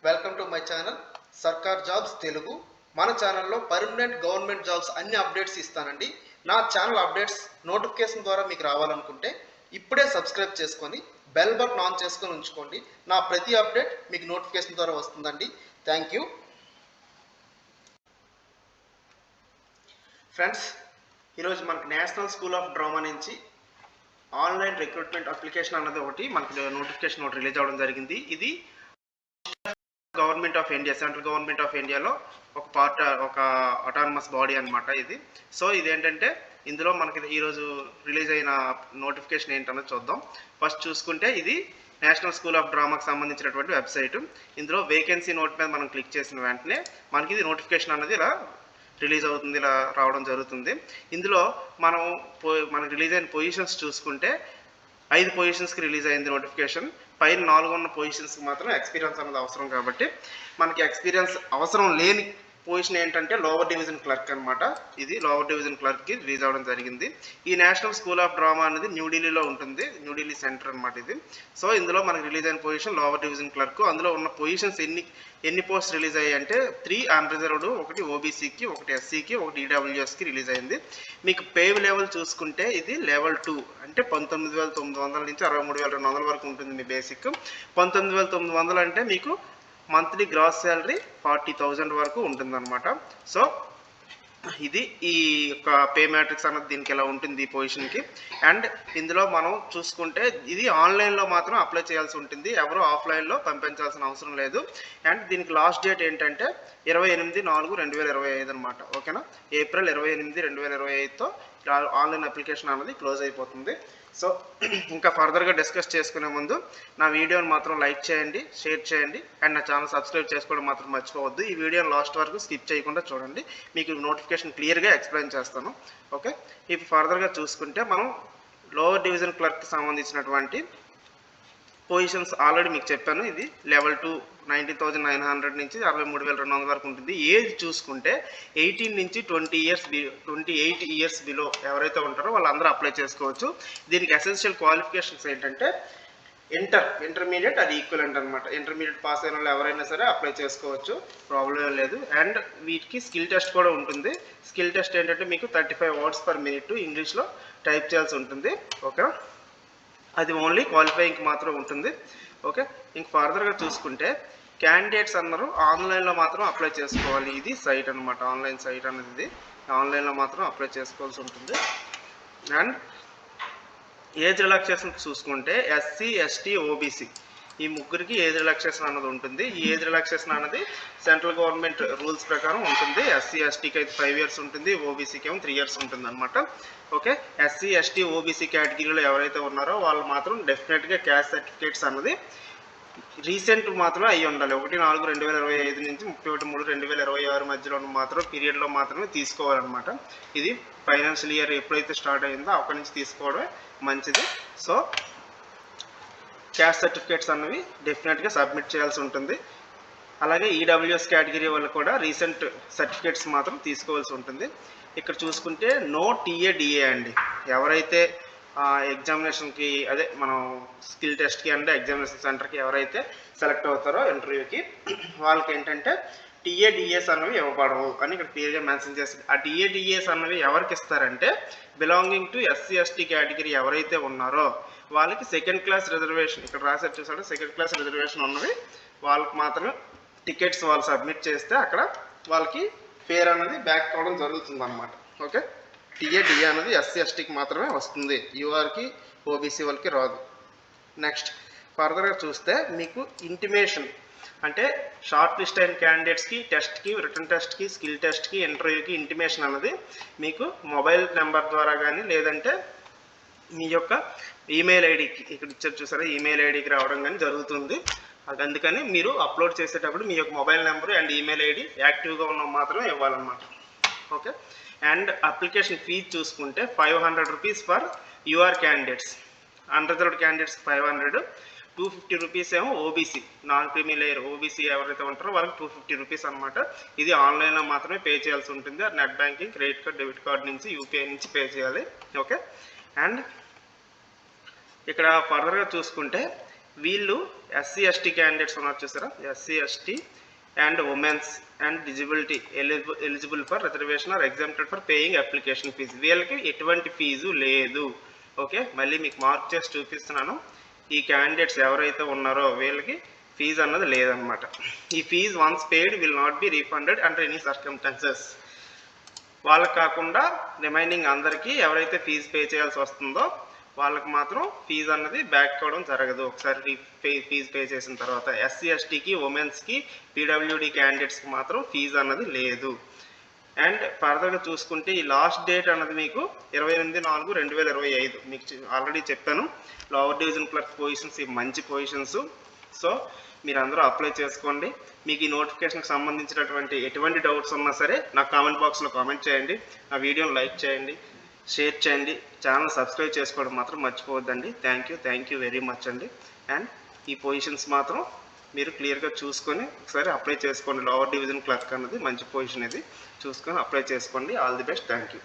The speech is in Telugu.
వెల్కమ్ టు మై ఛానల్ సర్కార్ జాబ్స్ తెలుగు. మన ఛానల్లో పర్మనెంట్ గవర్నమెంట్ జాబ్స్ అన్ని అప్డేట్స్ ఇస్తానండి. నా ఛానల్ అప్డేట్స్ నోటిఫికేషన్ ద్వారా మీకు రావాలనుకుంటే ఇప్పుడే సబ్స్క్రైబ్ చేసుకొని బెల్ బటన్ ఆన్ చేసుకొని ఉంచుకోండి. నా ప్రతి అప్డేట్ మీకు నోటిఫికేషన్ ద్వారా వస్తుందండి. Thank you friends. ఈరోజు మనకి నేషనల్ స్కూల్ ఆఫ్ డ్రామా నుంచి ఆన్లైన్ రిక్రూట్మెంట్ అప్లికేషన్ అన్నది ఒకటి మనకి నోటిఫికేషన్ ఒకటి రిలీజ్ అవ్వడం జరిగింది. ఇది government of India, central government of ఇండియాలో ఒక పార్ట్, ఒక అటానమస్ బాడీ అనమాట ఇది. సో ఇదేంటంటే ఇందులో మనకి ఈరోజు రిలీజ్ అయిన నోటిఫికేషన్ ఏంటన్నది చూద్దాం. ఫస్ట్ చూసుకుంటే ఇది నేషనల్ స్కూల్ ఆఫ్ డ్రామాకి సంబంధించినటువంటి వెబ్సైట్. ఇందులో వేకెన్సీ నోట్ మీద మనం క్లిక్ చేసిన వెంటనే మనకి ఇది నోటిఫికేషన్ అనేది ఇలా రిలీజ్ అవుతుంది, ఇలా రావడం జరుగుతుంది. ఇందులో మనకి రిలీజ్ అయిన పొజిషన్స్ చూసుకుంటే 5 పొజిషన్స్కి రిలీజ్ అయింది నోటిఫికేషన్. పైన 4 ఉన్న పొజిషన్స్కి మాత్రం ఎక్స్పీరియన్స్ అనేది అవసరం. కాబట్టి మనకి ఎక్స్పీరియన్స్ అవసరం లేని పొజిషన్ ఏంటంటే లోవర్ డివిజన్ క్లర్క్ అనమాట. ఇది లోవర్ డివిజన్ క్లర్క్కి రిలీజ్ అవ్వడం జరిగింది. ఈ నేషనల్ స్కూల్ ఆఫ్ డ్రామా అనేది న్యూఢిల్లీలో ఉంటుంది, న్యూఢిల్లీ సెంటర్ అనమాట ఇది. సో ఇందులో మనకి రిలీజ్ అయిన పొజిషన్ లోవర్ డివిజన్ క్లర్క్. అందులో ఉన్న పొజిషన్స్ ఎన్ని పోస్ట్ రిలీజ్ అయ్యాయి అంటే 3 అన్రిజర్వ్డ్, 1 ఓబీసీకి, 1 ఎస్సీకి, 1 ఈడబ్ల్యూఎస్కి రిలీజ్ అయింది. మీకు పే లెవెల్ చూసుకుంటే ఇది లెవెల్ 2 అంటే 19,900 నుంచి 63,200 వరకు ఉంటుంది మీ బేసిక్. 19,900 అంటే మీకు మంత్లీ గ్రాస్ శాలరీ 40,000 వరకు ఉంటుందన్నమాట. సో ఇది ఈ యొక్క పే మ్యాట్రిక్స్ అన్నది దీనికి ఎలా ఉంటుంది ఈ పొజిషన్కి. అండ్ ఇందులో మనం చూసుకుంటే ఇది ఆన్లైన్లో మాత్రం అప్లై చేయాల్సి ఉంటుంది, ఎవరు ఆఫ్లైన్లో పంపించాల్సిన అవసరం లేదు. అండ్ దీనికి లాస్ట్ డేట్ ఏంటంటే 28/4/2025 అనమాట. ఓకేనా, ఏప్రిల్ 28, 2025తో ఆన్లైన్ అప్లికేషన్ అనేది క్లోజ్ అయిపోతుంది. సో ఇంకా ఫర్దర్గా డిస్కస్ చేసుకునే ముందు నా వీడియోని మాత్రం లైక్ చేయండి, షేర్ చేయండి, అండ్ నా ఛానల్ సబ్స్క్రైబ్ చేసుకోవడం మాత్రం మర్చిపోవద్దు. ఈ వీడియోని లాస్ట్ వరకు స్కిప్ చేయకుండా చూడండి, మీకు నోటిఫికేషన్ క్లియర్గా ఎక్స్ప్లెయిన్ చేస్తాను. ఓకే, ఇప్పుడు ఫర్దర్గా చూసుకుంటే మనం లోవర్ డివిజన్ క్లర్క్కి సంబంధించినటువంటి పొజిషన్స్ ఆల్రెడీ మీకు చెప్పాను. ఇది లెవెల్ 2 19,900 నుంచి 63,200 వరకు ఉంటుంది. ఏజ్ చూసుకుంటే 18 నుంచి 28 ఇయర్స్ బిలో ఎవరైతే ఉంటారో వాళ్ళందరూ అప్లై చేసుకోవచ్చు. దీనికి ఎసెన్షియల్ క్వాలిఫికేషన్స్ ఏంటంటే ఇంటర్మీడియట్ అది ఈక్వలెంట్ అనమాట. ఇంటర్మీడియట్ పాస్ అయిన వాళ్ళు ఎవరైనా సరే అప్లై చేసుకోవచ్చు, ప్రాబ్లం లేదు. అండ్ వీటికి స్కిల్ టెస్ట్ కూడా ఉంటుంది. స్కిల్ టెస్ట్ ఏంటంటే మీకు 35 words per minute ఇంగ్లీష్లో టైప్ చేయాల్సి ఉంటుంది. ఓకే, అది ఓన్లీ క్వాలిఫైయింగ్కి మాత్రం ఉంటుంది. ఓకే, ఇంక ఫర్దర్గా చూసుకుంటే క్యాండిడేట్స్ అన్నారు ఆన్లైన్లో మాత్రం అప్లై చేసుకోవాలి. ఇది సైట్ అనమాట, ఆన్లైన్ సైట్ అనేది ఇది. ఆన్లైన్లో మాత్రం అప్లై చేసుకోవాల్సి ఉంటుంది. అండ్ ఏజ్ రిలాక్సేషన్ చూసుకుంటే ఎస్సీ, ఎస్టీ, ఓబీసీ ఈ ముగ్గురికి ఏజ్ రిలాక్సేషన్ అన్నది ఉంటుంది. ఈ ఏజ్ రిలాక్సేషన్ అనేది సెంట్రల్ గవర్నమెంట్ రూల్స్ ప్రకారం ఉంటుంది. ఎస్సీ, ఎస్టీకి అయితే 5 years ఉంటుంది, ఓబీసీకి ఏమో 3 years ఉంటుంది అనమాట. ఓకే, ఎస్సీ, ఎస్టీ, ఓబీసీ కేటగిరీలో ఎవరైతే ఉన్నారో వాళ్ళు మాత్రం డెఫినెట్గా క్యాస్ట్ సర్టిఫికేట్స్ అన్నది రీసెంట్ మాత్రమే అయ్యి ఉండాలి. 1/4/2025 నుంచి 31/3/2026 మధ్యలో మాత్రం పీరియడ్లో మాత్రమే తీసుకోవాలన్నమాట. ఇది ఫైనాన్షియల్ ఇయర్ ఎప్పుడైతే స్టార్ట్ అయిందో అక్కడి నుంచి తీసుకోవడమే మంచిది. సో క్యాస్ట్ సర్టిఫికేట్స్ అన్నవి డెఫినెట్గా సబ్మిట్ చేయాల్సి ఉంటుంది. అలాగే ఈడబ్ల్యూఎస్ కేటగిరీ వాళ్ళు కూడా రీసెంట్ సర్టిఫికేట్స్ మాత్రం తీసుకోవాల్సి ఉంటుంది. ఇక్కడ చూసుకుంటే నో టీఏడిఏ అండి. ఎవరైతే ఎగ్జామినేషన్కి అదే మనం స్కిల్ టెస్ట్కి అంటే ఎగ్జామినేషన్ సెంటర్కి ఎవరైతే సెలెక్ట్ అవుతారో ఇంటర్వ్యూకి వాళ్ళకి ఏంటంటే టీఏడిఏస్ అన్నవి ఇవ్వబడవు అని ఇక్కడ క్లియర్గా మెన్షన్ చేస్తుంది. ఆ టీఏడిఏస్ అన్నవి ఎవరికి ఇస్తారంటే belonging to SC, ST category ఎవరైతే ఉన్నారో వాళ్ళకి సెకండ్ క్లాస్ రిజర్వేషన్, ఇక్కడ రాసేది చూసాడు సెకండ్ క్లాస్ రిజర్వేషన్ ఉన్నవి వాళ్ళకి మాత్రమే టికెట్స్ వాళ్ళు సబ్మిట్ చేస్తే అక్కడ వాళ్ళకి ఫేర్ అనేది బ్యాక్ కావడం జరుగుతుంది అనమాట. ఓకే, టీఏడిఏ అనేది ఎస్సీ, ఎస్టీకి మాత్రమే వస్తుంది, యూఆర్కి, ఓబీసీ వాళ్ళకి రాదు. నెక్స్ట్ ఫర్దర్గా చూస్తే మీకు ఇంటిమేషన్ అంటే షార్ట్ లిస్ట్ అయిన క్యాండిడేట్స్కి టెస్ట్కి, రిటర్న్ టెస్ట్కి, స్కిల్ టెస్ట్కి, ఇంటర్వ్యూకి ఇంటిమేషన్ అనేది మీకు మొబైల్ నెంబర్ ద్వారా కానీ లేదంటే మీ యొక్క ఈమెయిల్ ఐడికి, ఇక్కడ ఇచ్చారు చూసారా ఈమెయిల్ ఐడికి రావడం కానీ జరుగుతుంది. అందుకని మీరు అప్లోడ్ చేసేటప్పుడు మీ యొక్క mobile number and email ID యాక్టివ్గా ఉన్న మాత్రమే ఇవ్వాలన్నమాట. ఓకే, అండ్ అప్లికేషన్ ఫీజు చూసుకుంటే 500 rupees for UR candidates, unreserved క్యాండిడేట్స్కి 500, 250 rupees ఏమో OBC non creamy layer OBC ఎవరైతే ఉంటారో వాళ్ళకి 250 rupees అనమాట. ఇది ఆన్లైన్లో మాత్రమే పే చేయాల్సి ఉంటుంది. Net banking, credit card, debit card నుంచి, యూపీఐ నుంచి పే చేయాలి. ఓకే, అండ్ ఇక్కడ ఫర్దర్గా చూసుకుంటే వీళ్ళు ఎస్సీ ఎస్టీ క్యాండిడేట్స్ ఉన్నారు చూసారా, SC ST and women's and disability eligible for reservation are exempted for paying application fee. వీళ్ళకి ఎటువంటి ఫీజు లేదు. ఓకే, మళ్ళీ మీకు మార్క్ చేసి చూపిస్తున్నాను. ఈ క్యాండిడేట్స్ ఎవరైతే ఉన్నారో వీళ్ళకి ఫీజు అన్నది లేదనమాట. ఈ fees once paid will not be refunded under any circumstances. వాళ్ళకి కాకుండా రిమైనింగ్ అందరికీ ఎవరైతే ఫీజు పే చేయాల్సి వస్తుందో వాళ్ళకి మాత్రం ఫీజు అన్నది బ్యాక్ అవ్వడం జరగదు ఒకసారి ఫీజు పే చేసిన తర్వాత. ఎస్సీ ఎస్టీకి ఉమెన్స్కి పీడబ్ల్యూడి క్యాండిడేట్స్కి మాత్రం ఫీజు అన్నది లేదు. అండ్ ఫర్దర్గా చూసుకుంటే ఈ లాస్ట్ డేట్ అన్నది మీకు 28/4/2025. మీకు ఆల్రెడీ చెప్పాను లోవర్ డివిజన్ క్లర్క్ పొజిషన్స్ ఈ మంచి పొజిషన్స్. సో మీరు అందరూ అప్లై చేసుకోండి. మీకు ఈ నోటిఫికేషన్కి సంబంధించినటువంటి ఎటువంటి డౌట్స్ ఉన్నా సరే నాకు కామెంట్ బాక్స్లో కామెంట్ చేయండి. నా వీడియోని లైక్ చేయండి, షేర్ చేయండి, ఛానల్ సబ్స్క్రైబ్ చేసుకోవడం మాత్రం మర్చిపోవద్దండి. థ్యాంక్ యూ వెరీ మచ్ అండి. అండ్ ఈ పొజిషన్స్ మాత్రం మీరు క్లియర్గా చూసుకొని ఒకసారి అప్లై చేసుకోండి. లోవర్ డివిజన్ క్లర్క్ అన్నది మంచి పొజిషన్, ఇది చూసుకొని అప్లై చేసుకోండి. All the best. Thank you.